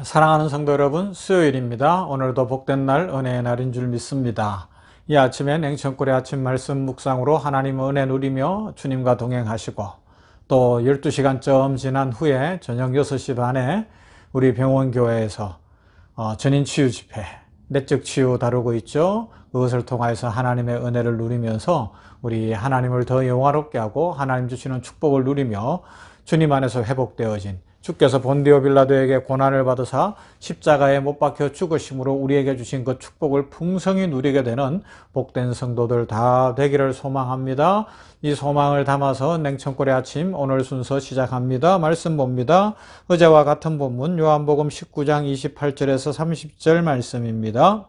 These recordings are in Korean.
사랑하는 성도 여러분, 수요일입니다. 오늘도 복된 날, 은혜의 날인 줄 믿습니다. 이 아침에 냉천골의 아침 말씀 묵상으로 하나님 은혜 누리며 주님과 동행하시고, 또 12시간쯤 지난 후에 저녁 6시 반에 우리 병원교회에서 전인 치유 집회, 내적 치유 다루고 있죠. 그것을 통해서 하나님의 은혜를 누리면서 우리 하나님을 더 영화롭게 하고 하나님 주시는 축복을 누리며 주님 안에서 회복되어진, 주께서 본디오 빌라도에게 고난을 받으사 십자가에 못 박혀 죽으심으로 우리에게 주신 그 축복을 풍성히 누리게 되는 복된 성도들 다 되기를 소망합니다. 이 소망을 담아서 냉천골의 아침 오늘 순서 시작합니다. 말씀 봅니다. 어제와 같은 본문 요한복음 19장 28절에서 30절 말씀입니다.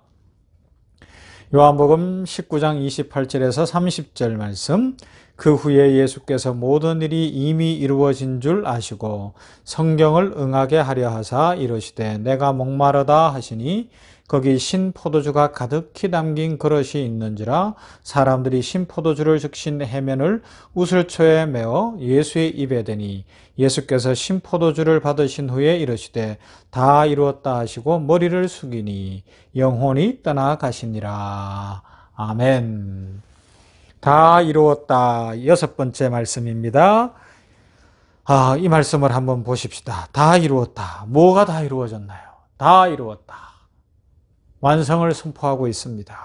요한복음 19장 28절에서 30절 말씀. 그 후에 예수께서 모든 일이 이미 이루어진 줄 아시고 성경을 응하게 하려 하사 이르시되 내가 목마르다 하시니 거기 신 포도주가 가득히 담긴 그릇이 있는지라 사람들이 신 포도주를 적신 해면을 우슬초에 메어 예수의 입에 대니 예수께서 신 포도주를 받으신 후에 이르시되 다 이루었다 하시고 머리를 숙이니 영혼이 떠나가시니라. 아멘. 다 이루었다. 여섯 번째 말씀입니다. 이 말씀을 한번 보십시다. 다 이루었다. 뭐가 다 이루어졌나요? 다 이루었다. 완성을 선포하고 있습니다.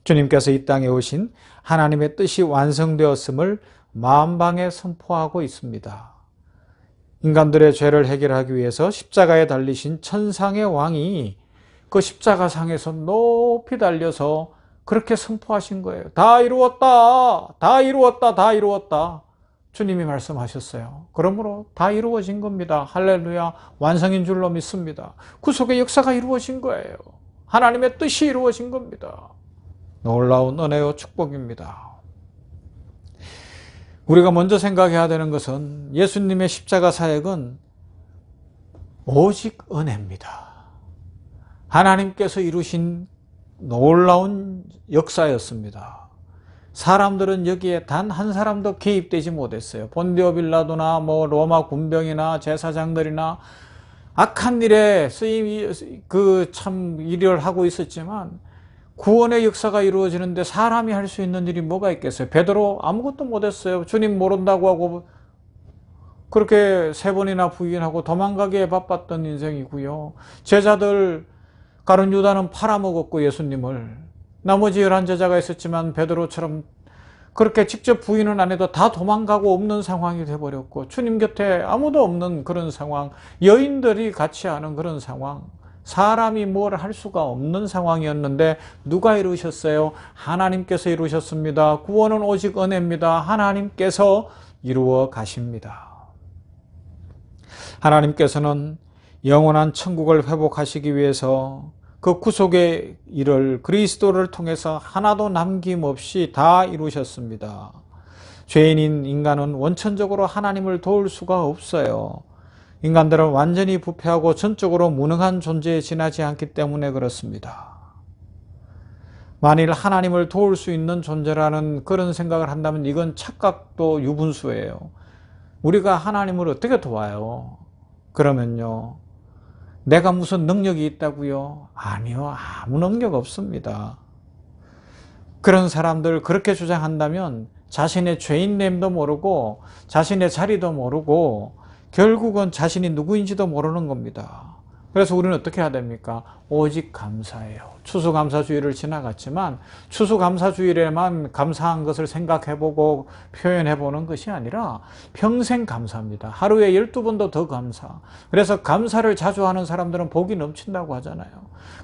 주님께서 이 땅에 오신 하나님의 뜻이 완성되었음을 만방에 선포하고 있습니다. 인간들의 죄를 해결하기 위해서 십자가에 달리신 천상의 왕이 그 십자가상에서 높이 달려서 그렇게 선포하신 거예요. 다 이루었다. 다 이루었다. 다 이루었다. 주님이 말씀하셨어요. 그러므로 다 이루어진 겁니다. 할렐루야. 완성인 줄로 믿습니다. 구속의 역사가 이루어진 거예요. 하나님의 뜻이 이루어진 겁니다. 놀라운 은혜와 축복입니다. 우리가 먼저 생각해야 되는 것은 예수님의 십자가 사역은 오직 은혜입니다. 하나님께서 이루신 놀라운 역사였습니다. 사람들은 여기에 단 한 사람도 개입되지 못했어요. 본디오 빌라도나 로마 군병이나 제사장들이나 악한 일에 참 일을 하고 있었지만 구원의 역사가 이루어지는데 사람이 할 수 있는 일이 뭐가 있겠어요? 베드로 아무것도 못했어요. 주님 모른다고 하고 그렇게 3번이나 부인하고 도망가기에 바빴던 인생이고요. 제자들 가룟 유다는 팔아먹었고 예수님을, 나머지 11제자가 있었지만 베드로처럼 그렇게 직접 부인은 안 해도 다 도망가고 없는 상황이 돼버렸고 주님 곁에 아무도 없는 그런 상황, 여인들이 같이 하는 그런 상황, 사람이 뭘 할 수가 없는 상황이었는데 누가 이루셨어요? 하나님께서 이루셨습니다. 구원은 오직 은혜입니다. 하나님께서 이루어 가십니다. 하나님께서는 영원한 천국을 회복하시기 위해서 그 구속의 일을 그리스도를 통해서 하나도 남김없이 다 이루셨습니다. 죄인인 인간은 원천적으로 하나님을 도울 수가 없어요. 인간들은 완전히 부패하고 전적으로 무능한 존재에 지나지 않기 때문에 그렇습니다. 만일 하나님을 도울 수 있는 존재라는 그런 생각을 한다면 이건 착각도 유분수예요. 우리가 하나님을 어떻게 도와요? 그러면요, 내가 무슨 능력이 있다고요? 아니요, 아무 능력 없습니다. 그런 사람들 그렇게 주장한다면 자신의 죄인됨도 모르고 자신의 자리도 모르고 결국은 자신이 누구인지도 모르는 겁니다. 그래서 우리는 어떻게 해야 됩니까? 오직 감사해요. 추수감사주의를 지나갔지만 추수감사주일에만 감사한 것을 생각해보고 표현해보는 것이 아니라 평생 감사합니다. 하루에 12번도 더 감사. 그래서 감사를 자주 하는 사람들은 복이 넘친다고 하잖아요.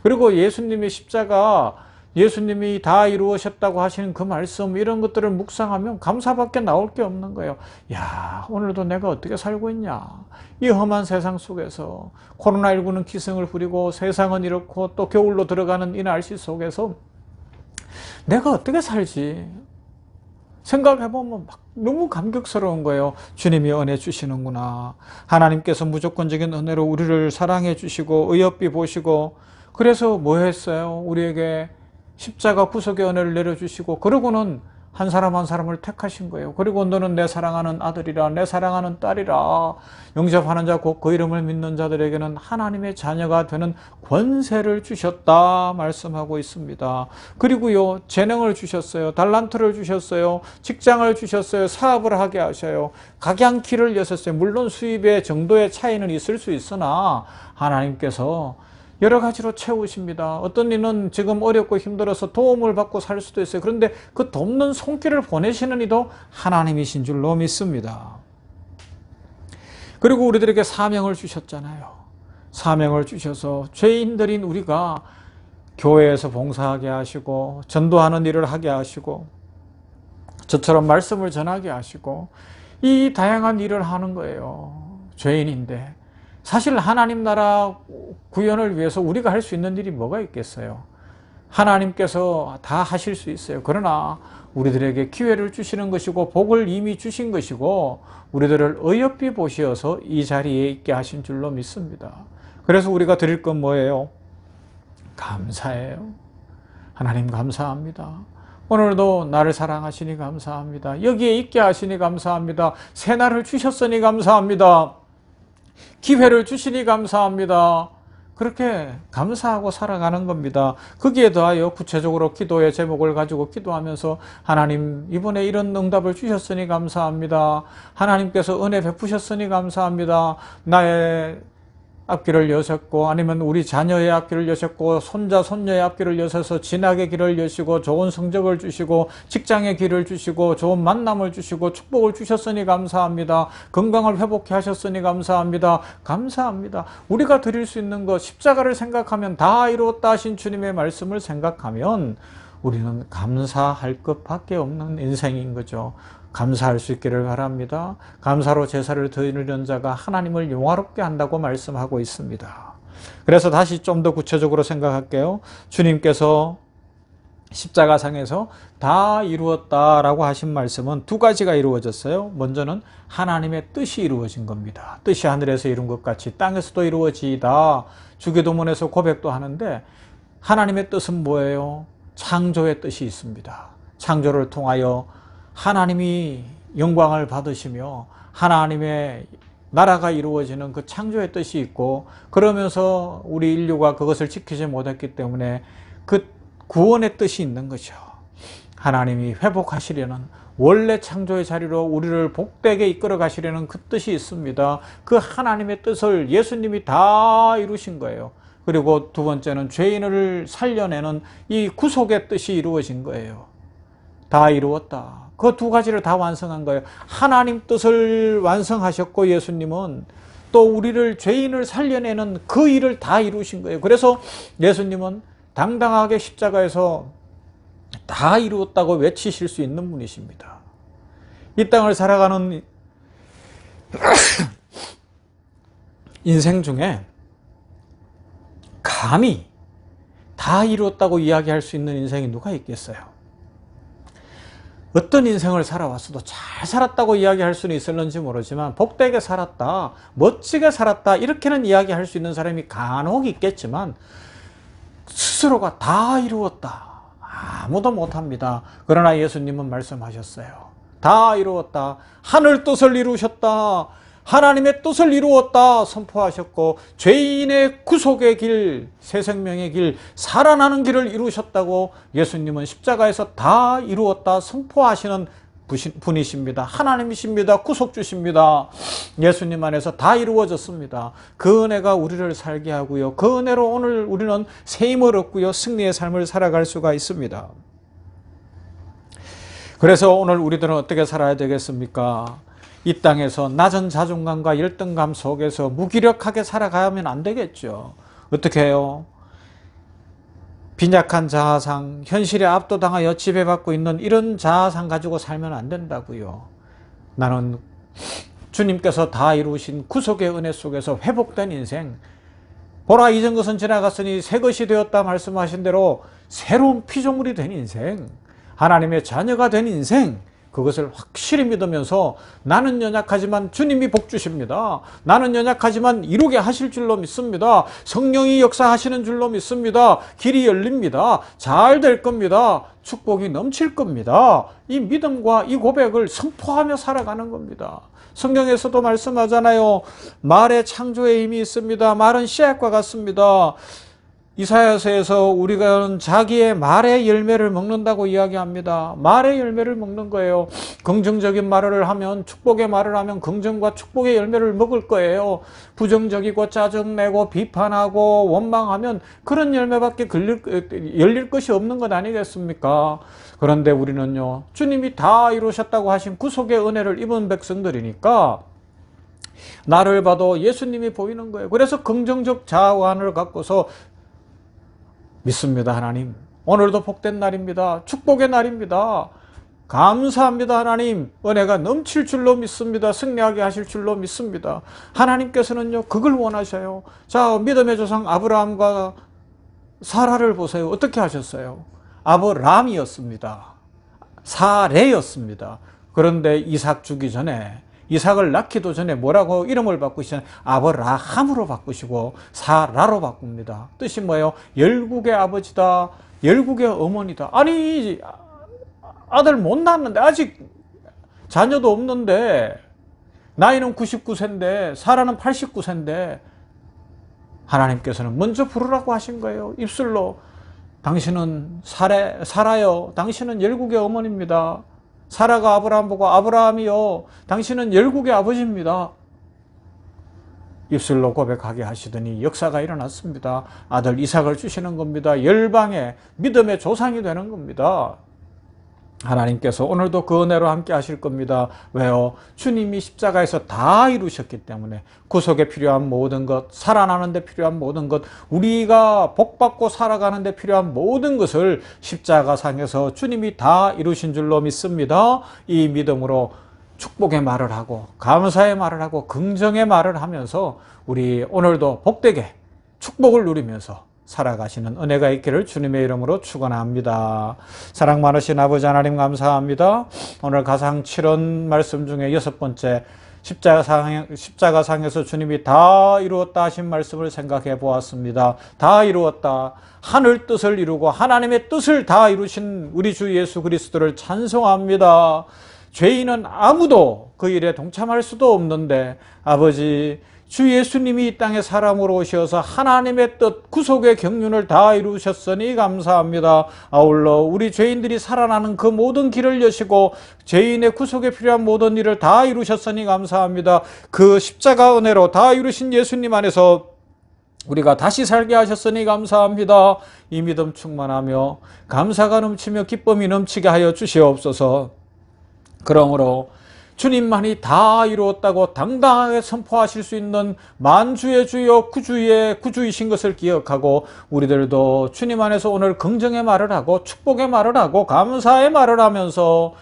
그리고 예수님의 십자가, 예수님이 다 이루어졌다고 하시는 그 말씀, 이런 것들을 묵상하면 감사밖에 나올 게 없는 거예요. 야, 오늘도 내가 어떻게 살고 있냐. 이 험한 세상 속에서 코로나19는 기승을 부리고 세상은 이렇고 또 겨울로 들어가는 이 날씨 속에서 내가 어떻게 살지 생각해보면 막 너무 감격스러운 거예요. 주님이 은혜 주시는구나. 하나님께서 무조건적인 은혜로 우리를 사랑해 주시고 의협비 보시고, 그래서 뭐 했어요? 우리에게 십자가 구속의 은혜를 내려주시고, 그러고는 한 사람 한 사람을 택하신 거예요. 그리고 너는 내 사랑하는 아들이라, 내 사랑하는 딸이라. 영접하는 자 곧 그 이름을 믿는 자들에게는 하나님의 자녀가 되는 권세를 주셨다 말씀하고 있습니다. 그리고요, 재능을 주셨어요. 달란트를 주셨어요. 직장을 주셨어요. 사업을 하게 하셔요. 각양길을 여셨어요. 물론 수입의 정도의 차이는 있을 수 있으나 하나님께서 여러 가지로 채우십니다. 어떤 이는 지금 어렵고 힘들어서 도움을 받고 살 수도 있어요. 그런데 그 돕는 손길을 보내시는 이도 하나님이신 줄로 믿습니다. 그리고 우리들에게 사명을 주셨잖아요. 사명을 주셔서 죄인들인 우리가 교회에서 봉사하게 하시고 전도하는 일을 하게 하시고 저처럼 말씀을 전하게 하시고 이 다양한 일을 하는 거예요. 죄인인데 사실 하나님 나라 구현을 위해서 우리가 할 수 있는 일이 뭐가 있겠어요? 하나님께서 다 하실 수 있어요. 그러나 우리들에게 기회를 주시는 것이고 복을 이미 주신 것이고 우리들을 어여삐 보시어서 이 자리에 있게 하신 줄로 믿습니다. 그래서 우리가 드릴 건 뭐예요? 감사해요. 하나님 감사합니다. 오늘도 나를 사랑하시니 감사합니다. 여기에 있게 하시니 감사합니다. 새 날을 주셨으니 감사합니다. 기회를 주시니 감사합니다. 그렇게 감사하고 살아가는 겁니다. 거기에 더하여 구체적으로 기도의 제목을 가지고 기도하면서 하나님 이번에 이런 응답을 주셨으니 감사합니다. 하나님께서 은혜 베푸셨으니 감사합니다. 나의 앞길을 여셨고 아니면 우리 자녀의 앞길을 여셨고 손자 손녀의 앞길을 여셔서 진학의 길을 여시고 좋은 성적을 주시고 직장의 길을 주시고 좋은 만남을 주시고 축복을 주셨으니 감사합니다. 건강을 회복해 하셨으니 감사합니다. 감사합니다. 우리가 드릴 수 있는 것 십자가를 생각하면 다 이루었다 하신 주님의 말씀을 생각하면 우리는 감사할 것밖에 없는 인생인 거죠. 감사할 수 있기를 바랍니다. 감사로 제사를 드리는 자가 하나님을 영화롭게 한다고 말씀하고 있습니다. 그래서 다시 좀 더 구체적으로 생각할게요. 주님께서 십자가상에서 다 이루었다라고 하신 말씀은 두 가지가 이루어졌어요. 먼저는 하나님의 뜻이 이루어진 겁니다. 뜻이 하늘에서 이룬 것 같이 땅에서도 이루어지이다. 주기도문에서 고백도 하는데 하나님의 뜻은 뭐예요? 창조의 뜻이 있습니다. 창조를 통하여 하나님이 영광을 받으시며 하나님의 나라가 이루어지는 그 창조의 뜻이 있고 그러면서 우리 인류가 그것을 지키지 못했기 때문에 그 구원의 뜻이 있는 거죠. 하나님이 회복하시려는 원래 창조의 자리로 우리를 복되게 이끌어 가시려는 그 뜻이 있습니다. 그 하나님의 뜻을 예수님이 다 이루신 거예요. 그리고 두 번째는 죄인을 살려내는 이 구속의 뜻이 이루어진 거예요. 다 이루었다. 그 두 가지를 다 완성한 거예요. 하나님 뜻을 완성하셨고 예수님은 또 우리를 죄인을 살려내는 그 일을 다 이루신 거예요. 그래서 예수님은 당당하게 십자가에서 다 이루었다고 외치실 수 있는 분이십니다. 이 땅을 살아가는 인생 중에 감히 다 이루었다고 이야기할 수 있는 인생이 누가 있겠어요? 어떤 인생을 살아왔어도 잘 살았다고 이야기할 수는 있을는지 모르지만 복되게 살았다, 멋지게 살았다 이렇게는 이야기할 수 있는 사람이 간혹 있겠지만 스스로가 다 이루었다 아무도 못합니다. 그러나 예수님은 말씀하셨어요. 다 이루었다. 하늘 뜻을 이루셨다. 하나님의 뜻을 이루었다 선포하셨고 죄인의 구속의 길, 새 생명의 길, 살아나는 길을 이루셨다고 예수님은 십자가에서 다 이루었다 선포하시는 분이십니다. 하나님이십니다. 구속주십니다. 예수님 안에서 다 이루어졌습니다. 그 은혜가 우리를 살게 하고요. 그 은혜로 오늘 우리는 새 힘을 얻고요. 승리의 삶을 살아갈 수가 있습니다. 그래서 오늘 우리들은 어떻게 살아야 되겠습니까? 이 땅에서 낮은 자존감과 열등감 속에서 무기력하게 살아가면 안 되겠죠. 어떻게 해요? 빈약한 자아상, 현실에 압도당하여 지배받고 있는 이런 자아상 가지고 살면 안 된다고요. 나는 주님께서 다 이루신 구속의 은혜 속에서 회복된 인생, 보라 이전 것은 지나갔으니 새 것이 되었다 말씀하신 대로 새로운 피조물이 된 인생, 하나님의 자녀가 된 인생, 그것을 확실히 믿으면서 나는 연약하지만 주님이 복 주십니다. 나는 연약하지만 이루게 하실 줄로 믿습니다. 성령이 역사하시는 줄로 믿습니다. 길이 열립니다. 잘 될 겁니다. 축복이 넘칠 겁니다. 이 믿음과 이 고백을 선포하며 살아가는 겁니다. 성경에서도 말씀하잖아요. 말에 창조의 힘이 있습니다. 말은 씨앗과 같습니다. 이사야서에서 우리가 자기의 말의 열매를 먹는다고 이야기합니다. 말의 열매를 먹는 거예요. 긍정적인 말을 하면, 축복의 말을 하면 긍정과 축복의 열매를 먹을 거예요. 부정적이고 짜증내고 비판하고 원망하면 그런 열매밖에 열릴 것이 없는 것 아니겠습니까? 그런데 우리는요, 주님이 다 이루셨다고 하신 구속의 은혜를 입은 백성들이니까 나를 봐도 예수님이 보이는 거예요. 그래서 긍정적 자아관을 갖고서 믿습니다. 하나님, 오늘도 복된 날입니다. 축복의 날입니다. 감사합니다. 하나님, 은혜가 넘칠 줄로 믿습니다. 승리하게 하실 줄로 믿습니다. 하나님께서는요, 그걸 원하셔요. 자, 믿음의 조상 아브라함과 사라를 보세요. 어떻게 하셨어요? 아브람이었습니다. 사레였습니다. 그런데 이삭 주기 전에, 이삭을 낳기도 전에 뭐라고 이름을 바꾸시냐면 아브라함으로 바꾸시고 사라로 바꿉니다. 뜻이 뭐예요? 열국의 아버지다, 열국의 어머니다. 아니, 아들 못 낳았는데, 아직 자녀도 없는데, 나이는 99세인데 사라는 89세인데 하나님께서는 먼저 부르라고 하신 거예요. 입술로. 당신은 사라요, 당신은 열국의 어머니입니다. 사라가 아브라함 보고 아브라함이요, 당신은 열국의 아버지입니다. 입술로 고백하게 하시더니 역사가 일어났습니다. 아들 이삭을 주시는 겁니다. 열방의 믿음의 조상이 되는 겁니다. 하나님께서 오늘도 그 은혜로 함께 하실 겁니다. 왜요? 주님이 십자가에서 다 이루셨기 때문에 구속에 필요한 모든 것, 살아나는 데 필요한 모든 것, 우리가 복받고 살아가는 데 필요한 모든 것을 십자가상에서 주님이 다 이루신 줄로 믿습니다. 이 믿음으로 축복의 말을 하고 감사의 말을 하고 긍정의 말을 하면서 우리 오늘도 복되게 축복을 누리면서 살아가시는 은혜가 있기를 주님의 이름으로 축원합니다. 사랑 많으신 아버지 하나님 감사합니다. 오늘 가상 7원 말씀 중에 6번째 십자가상에서 주님이 다 이루었다 하신 말씀을 생각해 보았습니다. 다 이루었다. 하늘 뜻을 이루고 하나님의 뜻을 다 이루신 우리 주 예수 그리스도를 찬송합니다. 죄인은 아무도 그 일에 동참할 수도 없는데 아버지, 주 예수님이 이 땅에 사람으로 오셔서 하나님의 뜻, 구속의 경륜을 다 이루셨으니 감사합니다. 아울러 우리 죄인들이 살아나는 그 모든 길을 여시고 죄인의 구속에 필요한 모든 일을 다 이루셨으니 감사합니다. 그 십자가 은혜로 다 이루신 예수님 안에서 우리가 다시 살게 하셨으니 감사합니다. 이 믿음 충만하며 감사가 넘치며 기쁨이 넘치게 하여 주시옵소서. 그러므로 주님만이 다 이루었다고 당당하게 선포하실 수 있는 만주의 주여 구주의 구주이신 것을 기억하고 우리들도 주님 안에서 오늘 긍정의 말을 하고 축복의 말을 하고 감사의 말을 하면서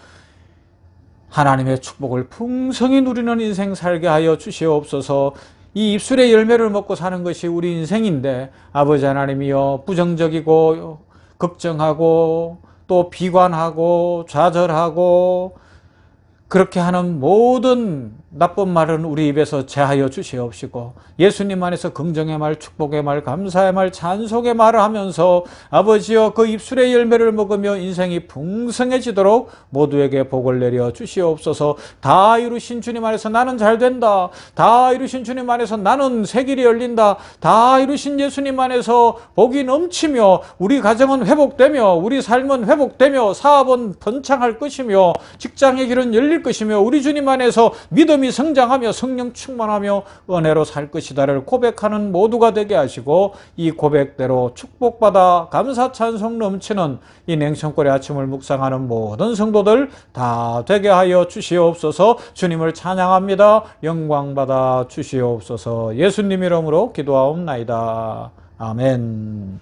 하나님의 축복을 풍성히 누리는 인생 살게 하여 주시옵소서. 이 입술의 열매를 먹고 사는 것이 우리 인생인데 아버지 하나님이여, 부정적이고 걱정하고 또 비관하고 좌절하고 그렇게 하는 모든 나쁜 말은 우리 입에서 제하여 주시옵시고 예수님 안에서 긍정의 말, 축복의 말, 감사의 말, 찬송의 말을 하면서 아버지여 그 입술의 열매를 먹으며 인생이 풍성해지도록 모두에게 복을 내려 주시옵소서. 다 이루신 주님 안에서 나는 잘된다. 다 이루신 주님 안에서 나는 새 길이 열린다. 다 이루신 예수님 안에서 복이 넘치며 우리 가정은 회복되며 우리 삶은 회복되며 사업은 번창할 것이며 직장의 길은 열릴 것이며 우리 주님 안에서 믿음이 성장하며 성령 충만하며 은혜로 살 것이다를 고백하는 모두가 되게 하시고 이 고백대로 축복받아 감사 찬송 넘치는 이 냉천골의 아침을 묵상하는 모든 성도들 다 되게 하여 주시옵소서. 주님을 찬양합니다. 영광받아 주시옵소서. 예수님 이름으로 기도하옵나이다. 아멘.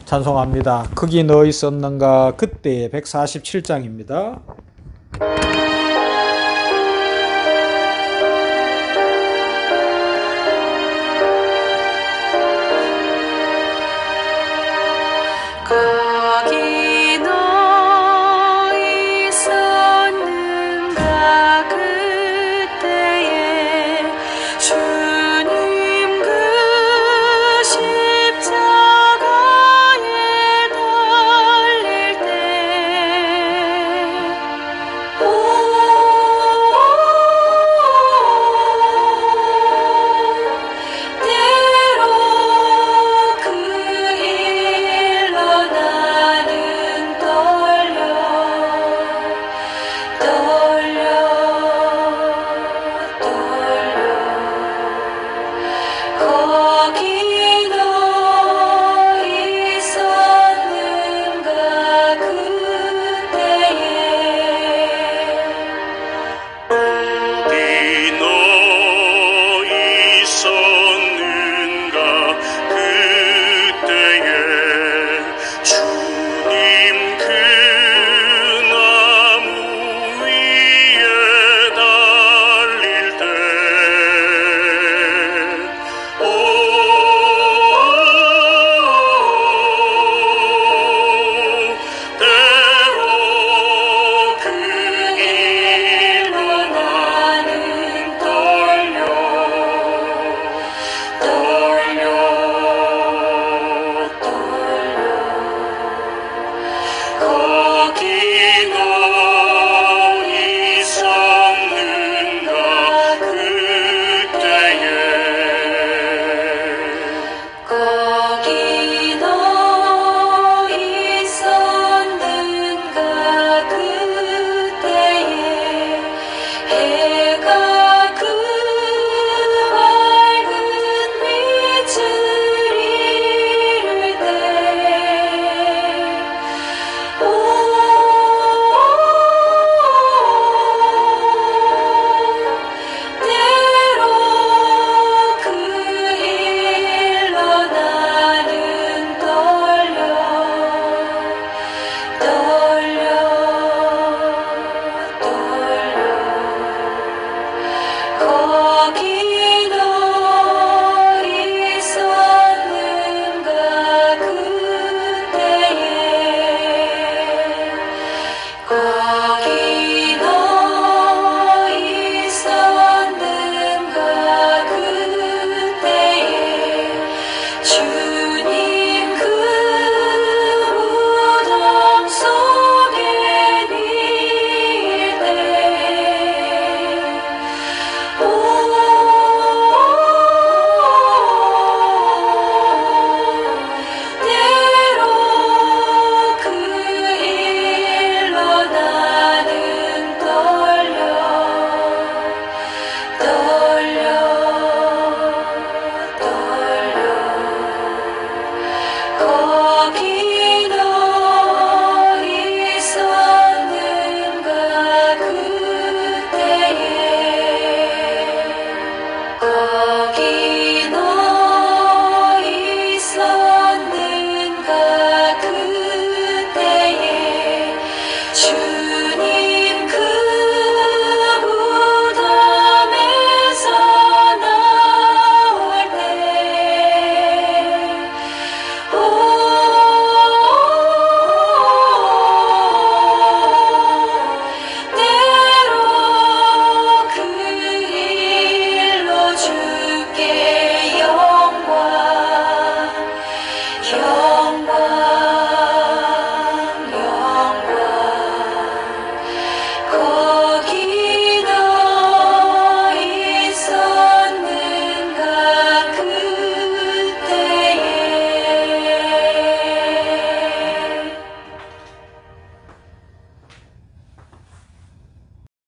찬송합니다. 거기 너 있었는가 그때 147장입니다. 거기 너 있었는가 거기